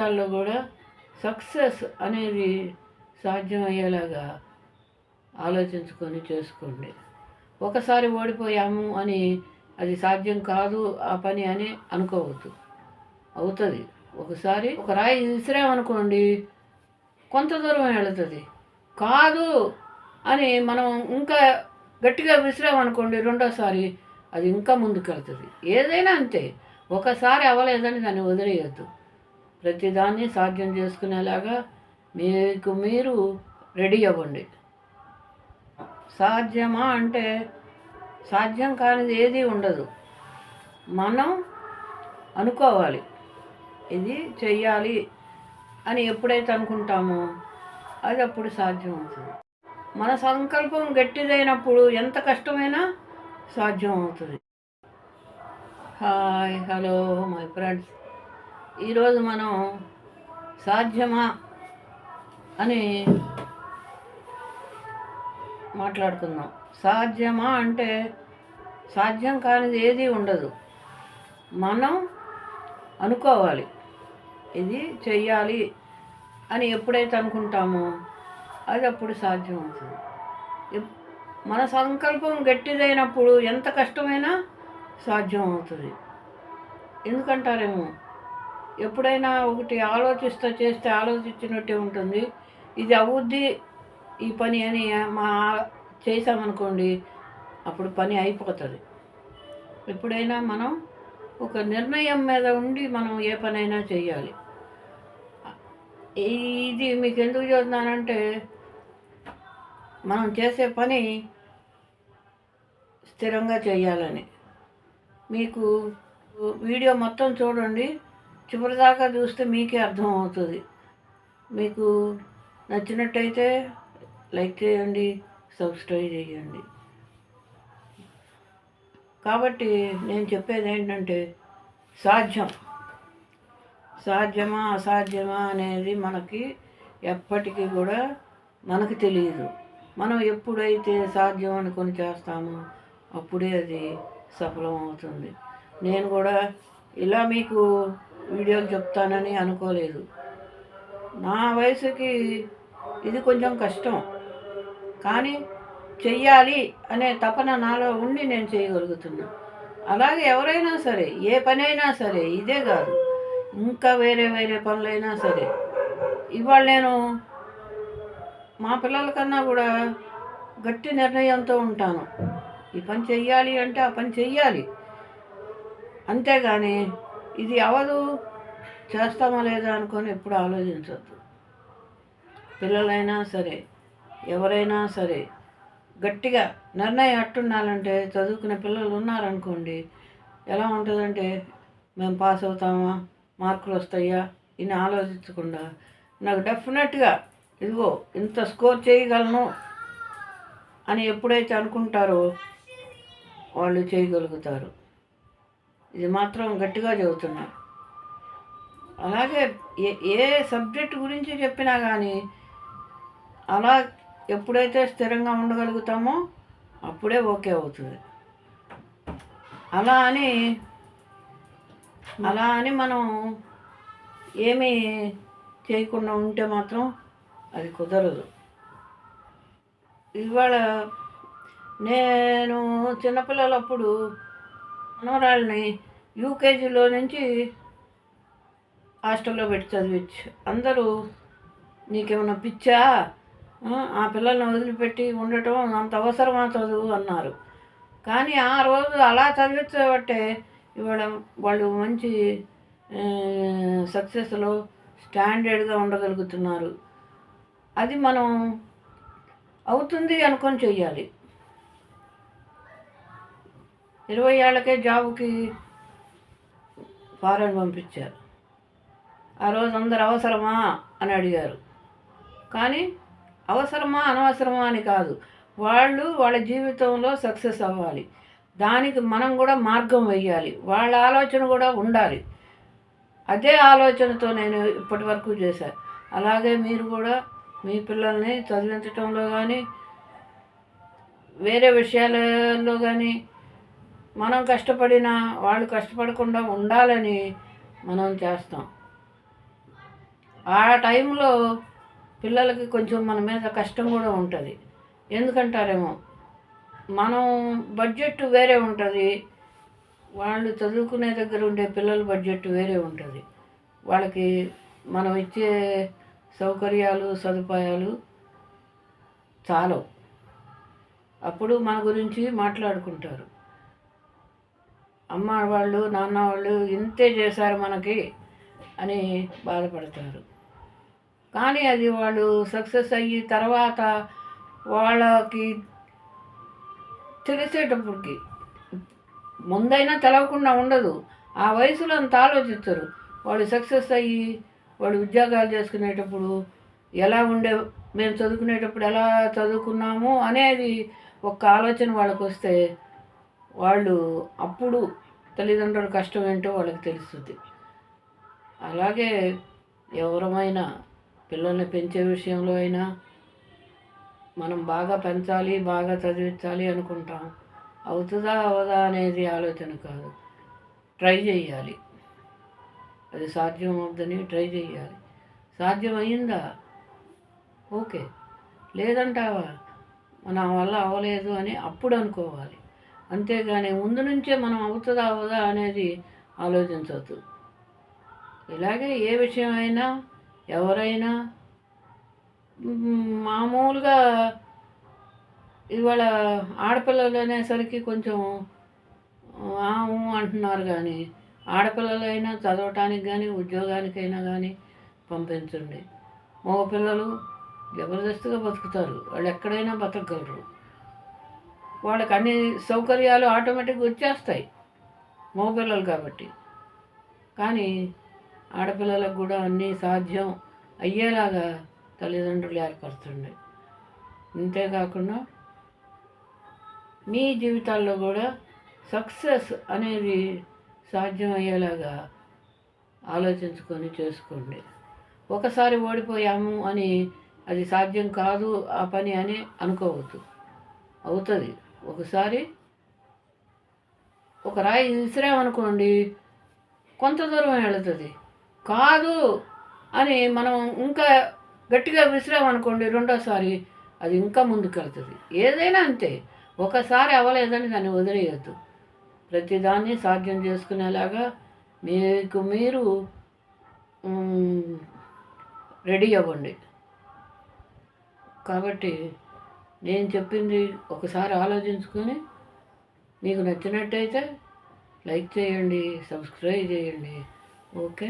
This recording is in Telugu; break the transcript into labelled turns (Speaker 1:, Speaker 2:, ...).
Speaker 1: విషయాల్లో కూడా సక్సెస్ అనేది సాధ్యమయ్యేలాగా ఆలోచించుకొని చేసుకోండి. ఒకసారి ఓడిపోయాము అని అది సాధ్యం కాదు ఆ పని అని అనుకోవద్దు. అవుతుంది. ఒకసారి ఒక రాయి విసిరామనుకోండి, కొంత దూరం వెళుతుంది. కాదు అని మనం ఇంకా గట్టిగా విసిరామనుకోండి, రెండోసారి అది ఇంకా ముందుకెళ్తుంది. ఏదైనా అంతే, ఒకసారి అవ్వలేదని దాన్ని వదిలేయద్దు. ప్రతిదాన్ని సాధ్యం చేసుకునేలాగా మీకు మీరు రెడీ అవ్వండి. సాధ్యమా అంటే సాధ్యం కానిది ఏది ఉండదు. మనం అనుకోవాలి, ఇది చెయ్యాలి అని ఎప్పుడైతే అనుకుంటామో అది అప్పుడు సాధ్యం అవుతుంది. మన సంకల్పం గట్టిదైనప్పుడు ఎంత కష్టమైనా సాధ్యం అవుతుంది. Hi, hello my friends. ఈరోజు మనం సాధ్యమా అని మాట్లాడుకుందాం. సాధ్యమా అంటే సాధ్యం కానిది ఏది ఉండదు. మనం అనుకోవాలి, ఇది చెయ్యాలి అని ఎప్పుడైతే అనుకుంటామో అది అప్పుడు సాధ్యం అవుతుంది. మన సంకల్పం గట్టిదైనప్పుడు ఎంత కష్టమైనా సాధ్యం అవుతుంది. ఎందుకంటారేమో, ఎప్పుడైనా ఒకటి ఆలోచిస్తూ చేస్తే ఆలోచించినట్టే ఉంటుంది. ఇది అవుద్ది ఈ పని అని చేసామనుకోండి, అప్పుడు పని అయిపోతుంది. ఎప్పుడైనా మనం ఒక నిర్ణయం మీద ఉండి మనం ఏ పనైనా చేయాలి. ఇది మీకు ఎందుకు చెబుతున్నానంటే, మనం చేసే పని స్థిరంగా చేయాలని. మీకు వీడియో మొత్తం చూడండి, చివరిదాకా చూస్తే మీకే అర్థం అవుతుంది. మీకు నచ్చినట్టయితే లైక్ చేయండి, సబ్స్క్రైబ్ చేయండి. కాబట్టి నేను చెప్పేది ఏంటంటే, సాధ్యమా అసాధ్యమా అనేది మనకి ఎప్పటికీ కూడా మనకు తెలియదు. మనం ఎప్పుడైతే సాధ్యం అనుకొని చేస్తామో అప్పుడే అది సఫలం అవుతుంది. నేను కూడా ఇలా మీకు వీడియోలు చెప్తానని అనుకోలేదు. నా వయసుకి ఇది కొంచెం కష్టం, కానీ చెయ్యాలి అనే తపన నాలో ఉండి నేను చేయగలుగుతున్నా. అలాగే ఎవరైనా సరే, ఏ పని అయినా సరే, ఇదే కాదు, ఇంకా వేరే పనులైనా సరే. ఇవాళ నేను మా పిల్లల కన్నా కూడా గట్టి నిర్ణయంతో ఉంటాను. ఈ పని చెయ్యాలి అంటే ఆ పని చెయ్యాలి. అంతేగాని ఇది అవదు, చేస్తామా లేదా అనుకొని ఎప్పుడు ఆలోచించవద్దు. పిల్లలైనా సరే, ఎవరైనా సరే గట్టిగా నిర్ణయం అట్టుండాలంటే, చదువుకునే పిల్లలు ఉన్నారనుకోండి, ఎలా ఉంటుందంటే, మేము పాస్ అవుతామా, మార్కులు వస్తాయా ఇన్ని ఆలోచించకుండా నాకు డెఫినెట్గా ఇదిగో ఇంత స్కోర్ చేయగలను అని ఎప్పుడైతే అనుకుంటారో వాళ్ళు చేయగలుగుతారు. ఇది మాత్రం గట్టిగా చెబుతున్నా. అలాగే ఏ సబ్జెక్ట్ గురించి చెప్పినా కానీ అలా ఎప్పుడైతే స్థిరంగా ఉండగలుగుతామో అప్పుడే ఓకే అవుతుంది. అలా అని మనం ఏమీ చేయకుండా ఉంటే మాత్రం అది కుదరదు. ఇవాళ నేను చిన్నపిల్లలప్పుడు మనవరాళ్ళని యూకేజీలో నుంచి హాస్టల్లో పెట్టి చదివచ్చు. అందరూ నీకేమైనా పిచ్చా, ఆ పిల్లల్ని వదిలిపెట్టి ఉండటం అంత అవసరమా చదువు అన్నారు. కానీ ఆ రోజు అలా చదివించబట్టే ఇవాళ వాళ్ళు మంచి సక్సెస్లో స్టాండర్డ్గా ఉండగలుగుతున్నారు. అది మనం అవుతుంది అనుకొని చెయ్యాలి. 20 ఏళ్ళకే జాబుకి ఫారెన్ పంపించారు. ఆ రోజు అందరు అవసరమా అని అడిగారు. కానీ అవసరమా అనవసరమా అని కాదు, వాళ్ళ జీవితంలో సక్సెస్ అవ్వాలి. దానికి మనం కూడా మార్గం వేయాలి. వాళ్ళ ఆలోచన కూడా ఉండాలి. అదే ఆలోచనతో నేను ఇప్పటి వరకు చేశాను. అలాగే మీరు కూడా మీ పిల్లల్ని చదివించటంలో కానీ వేరే విషయాలలో కానీ మనం కష్టపడినా వాళ్ళు కష్టపడకుండా ఉండాలని మనం చేస్తాం. ఆ టైంలో పిల్లలకి కొంచెం మన మీద కష్టం కూడా ఉంటుంది. ఎందుకంటారేమో, మనం బడ్జెట్ వేరే ఉంటుంది, వాళ్ళు చదువుకునే దగ్గర ఉండే పిల్లల బడ్జెట్ వేరే ఉంటుంది. వాళ్ళకి మనం ఇచ్చే సౌకర్యాలు సదుపాయాలు చాలవు. అప్పుడు మన గురించి మాట్లాడుకుంటారు. అమ్మ వాళ్ళు నాన్న వాళ్ళు ఇంతే చేశారు మనకి అని బాధపడతారు. కానీ అది వాళ్ళు సక్సెస్ అయ్యి తర్వాత వాళ్ళకి తెలిసేటప్పటికి, ముందైనా తెలవకుండా ఉండదు, ఆ వయసులో అంత ఆలోచిస్తారు. వాళ్ళు సక్సెస్ అయ్యి వాళ్ళు ఉద్యోగాలు చేసుకునేటప్పుడు ఎలా ఉండే, మేము చదువుకునేటప్పుడు ఎలా చదువుకున్నాము అనేది ఒక ఆలోచన వాళ్ళకు వస్తే, వాళ్ళు అప్పుడు తల్లిదండ్రుల కష్టం ఏంటో వాళ్ళకి తెలుస్తుంది. అలాగే ఎవరమైనా పిల్లల్ని పెంచే విషయంలో అయినా మనం బాగా పెంచాలి, బాగా చదివించాలి అనుకుంటాం. అవుతుందా అవదా అనేది ఆలోచన కాదు, ట్రై చేయాలి. అది సాధ్యం అవుద్దని ట్రై చేయాలి. సాధ్యం అయ్యిందా, ఓకే. లేదంటావా, మన వల్ల అవ్వలేదు అని అప్పుడు అనుకోవాలి. అంతేగాని ముందు నుంచే మనం అవుతుందా అవదా అనేది ఆలోచించవద్దు. ఇలాగే ఏ విషయం అయినా ఎవరైనా మామూలుగా ఇవాళ ఆడపిల్లలు అనేసరికి కొంచెం అంటున్నారు, కానీ ఆడపిల్లలైనా చదవటానికి కానీ ఉద్యోగానికైనా కానీ పంపించండి. మగపిల్లలు జబర్దస్తిగా బతుకుతారు, వాళ్ళు ఎక్కడైనా బతకగలరు. వాళ్ళకి అన్ని సౌకర్యాలు ఆటోమేటిక్గా వచ్చేస్తాయి మగపిల్లలు కాబట్టి. కానీ ఆడపిల్లలకు కూడా అన్నీ సాధ్యం అయ్యేలాగా తల్లిదండ్రులు ఏర్పరచండి. అంతేకాకుండా మీ జీవితాల్లో కూడా సక్సెస్ అనేది సాధ్యం అయ్యేలాగా ఆలోచించుకొని చేసుకోండి. ఒకసారి ఓడిపోయాము అని అది సాధ్యం కాదు ఆ పని అని అనుకోవద్దు. అవుతుంది. ఒకసారి ఒక రాయి విసిరామనుకోండి, కొంత దూరం వెళుతుంది. కాదు అని మనం ఇంకా గట్టిగా విసిరామనుకోండి, రెండోసారి అది ఇంకా ముందుకెళ్తుంది. ఏదైనా అంతే, ఒకసారి అవ్వలేదని దాన్ని వదిలేయద్దు. ప్రతిదాన్ని సాధ్యం చేసుకునేలాగా మీకు మీరు రెడీ అవ్వండి. కాబట్టి నేను చెప్పింది ఒకసారి ఆలోచించుకొని మీకు నచ్చినట్టయితే లైక్ చేయండి, సబ్స్క్రైబ్ చేయండి. ఓకే.